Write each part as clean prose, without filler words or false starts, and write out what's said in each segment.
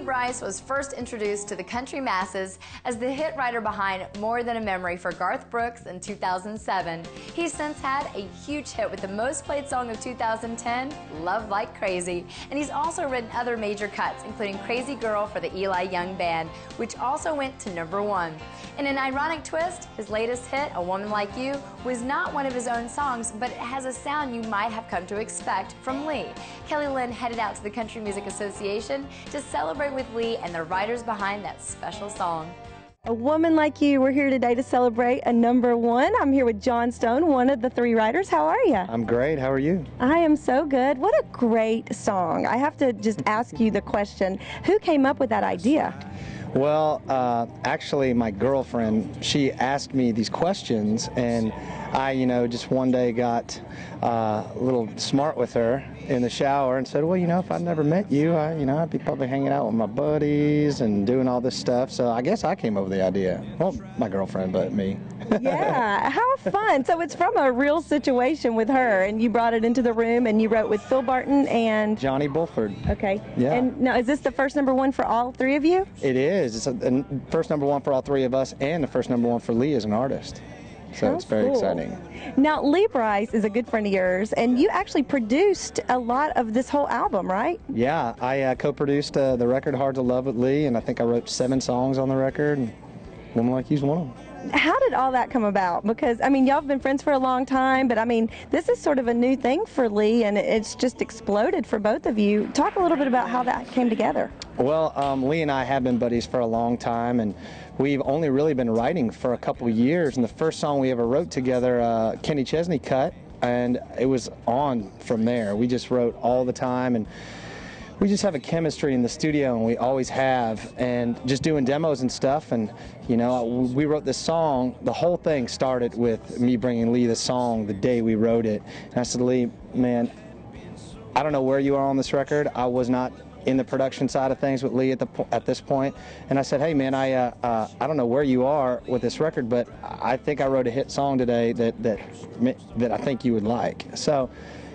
Brice was first introduced to the country masses as the hit writer behind More Than a Memory for Garth Brooks in 2007. He's since had a huge hit with the most played song of 2010, Love Like Crazy, and he's also written other major cuts, including Crazy Girl for the Eli Young Band, which also went to #1. In an ironic twist, his latest hit, A Woman Like You, was not one of his own songs, but it has a sound you might have come to expect from Lee. Kelly Lynn headed out to the Country Music Association to celebrate with Lee and the writers behind that special song. A Woman Like You, we're here today to celebrate a #1. I'm here with John Stone, one of the 3 writers. How are you? I'm great. How are you? I am so good. What a great song. I have to just ask you the question, who came up with that idea? Well, actually, my girlfriend, she asked me these questions, and I, just one day got a little smart with her in the shower and said, well, if I'd never met you, I'd be probably hanging out with my buddies and doing all this stuff. So I guess I came up with the idea. Well, my girlfriend, but me. Yeah, how fun. So it's from a real situation with her, and you brought it into the room, and you wrote with Phil Barton and Johnny Bulford. Okay. Yeah. And now, is this the first #1 for all 3 of you? It is. It's the first #1 for all 3 of us, and the first #1 for Lee as an artist. So it's very exciting. Now, Lee Brice is a good friend of yours, and you actually produced a lot of this whole album, right? Yeah, I co-produced the record Hard to Love with Lee, and I think I wrote 7 songs on the record, and Woman Like You's one of them. How did all that come about? Because, y'all have been friends for a long time, but, this is sort of a new thing for Lee, and it's just exploded for both of you. Talk a little bit about how that came together. Well, Lee and I have been buddies for a long time, and we've only really been writing for a couple years, and the first song we ever wrote together, Kenny Chesney cut, and it was on from there. We just wrote all the time, and we just have a chemistry in the studio, and we always have, and just doing demos and stuff. And we wrote this song. The whole thing started with me bringing Lee the song the day we wrote it, and I said, Lee, man, I don't know where you are on this record. I was not in the production side of things with Lee at this point, and I said, hey man, I don't know where you are with this record, but I think I wrote a hit song today that I think you would like. So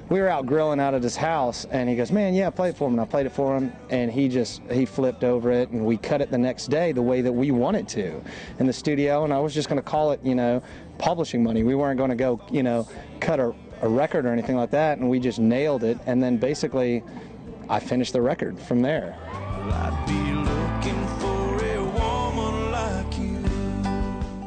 we were out grilling out at his house, and he goes, man, yeah, play it for him. And I played it for him, and he flipped over it, and we cut it the next day the way that we wanted to in the studio. And I was just going to call it, publishing money. We weren't going to go, cut a record or anything like that, and we just nailed it. And then basically I finished the record from there. I'd be looking for a woman like you.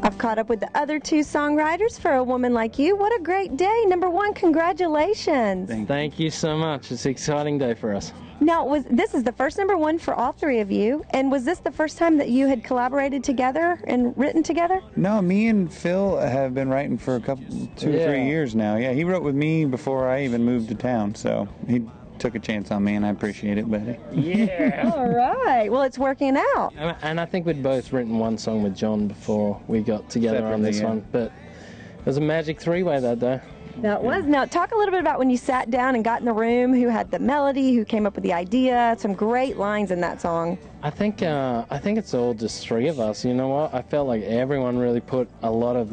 I've caught up with the other 2 songwriters for A Woman Like You. What a great day. #1, congratulations. Thank you so much. It's an exciting day for us. Now, this is the first #1 for all 3 of you, and was this the first time that you had collaborated together and written together? No, me and Phil have been writing for 2 or 3 years now. Yeah, he wrote with me before I even moved to town, so he took a chance on me, and I appreciate it, buddy. Yeah. All right. Well, it's working out. And I think we'd both written one song with John before we got together on this one, but it was a magic 3-way that day. That was. Now, talk a little bit about when you sat down and got in the room, who had the melody, who came up with the idea. Some great lines in that song. I think it's all just 3 of us. You know what? I felt like everyone really put a lot of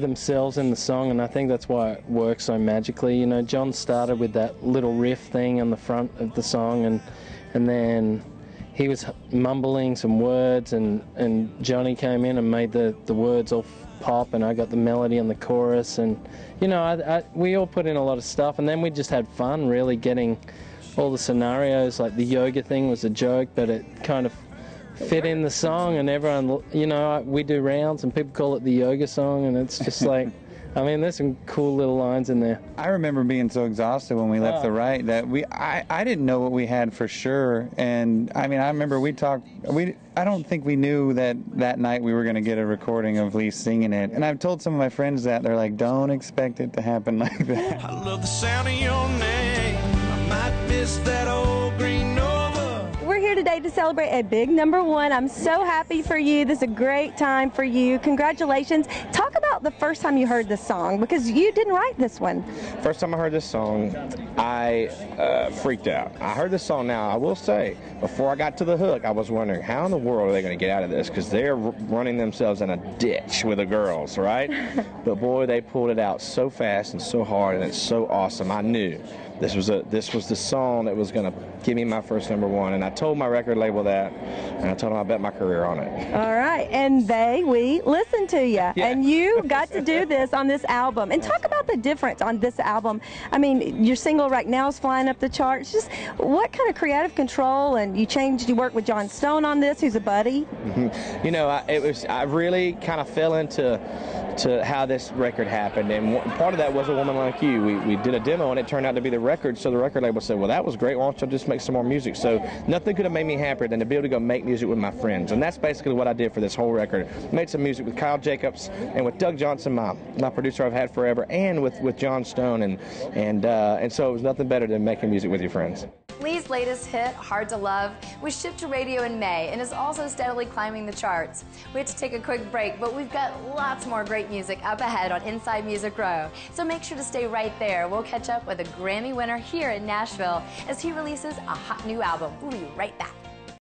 themselves in the song, and I think that's why it works so magically. John started with that little riff thing on the front of the song, and then he was mumbling some words, and Johnny came in and made the words all pop, and I got the melody on the chorus, and we all put in a lot of stuff, and then we just had fun really getting all the scenarios. Like the yoga thing was a joke, but it kind of fit in the song, and everyone, we do rounds and people call it the yoga song, and it's just like, there's some cool little lines in there. I remember being so exhausted when we left the write that I didn't know what we had for sure, and I remember we talked, I don't think we knew that night we were going to get a recording of Lee singing it, and I've told some of my friends that, they're like, don't expect it to happen like that. I love the sound of your name. I might miss that old green Nova. We're here today to celebrate a big #1. I'm so happy for you. This is a great time for you. Congratulations. Talk about the first time you heard this song, because you didn't write this one. First time I heard this song, I freaked out. I heard this song now, I will say, before I got to the hook, I was wondering, how in the world are they going to get out of this? Because they're running themselves in a ditch with the girls, right? But boy, they pulled it out so fast and so hard, and it's so awesome. I knew this was the song that was going to give me my first #1. And I told my record label that, and I told them I bet my career on it. All right, and we listened to you, and you got to do this on this album. And talk about the difference on this album. I mean, your single right now is flying up the charts. Just what kind of creative control, and you worked with John Stone on this, who's a buddy. You know, I really kind of fell into how this record happened, and part of that was A Woman Like You. We did a demo, and it turned out to be the record, so the record label said, well, that was great, why don't you just make some more music? So nothing could have made me happier than to be able to go make music with my friends, and that's basically what I did for this whole record. Made some music with Kyle Jacobs and with Doug Johnson, my producer I've had forever, and with John Stone, and so it was nothing better than making music with your friends. Lee's latest hit, Hard to Love, was shipped to radio in May and is also steadily climbing the charts. We had to take a quick break, but we've got lots more great music up ahead on Inside Music Row, so make sure to stay right there. We'll catch up with a Grammy winner here in Nashville as he releases a hot new album. We'll be right back.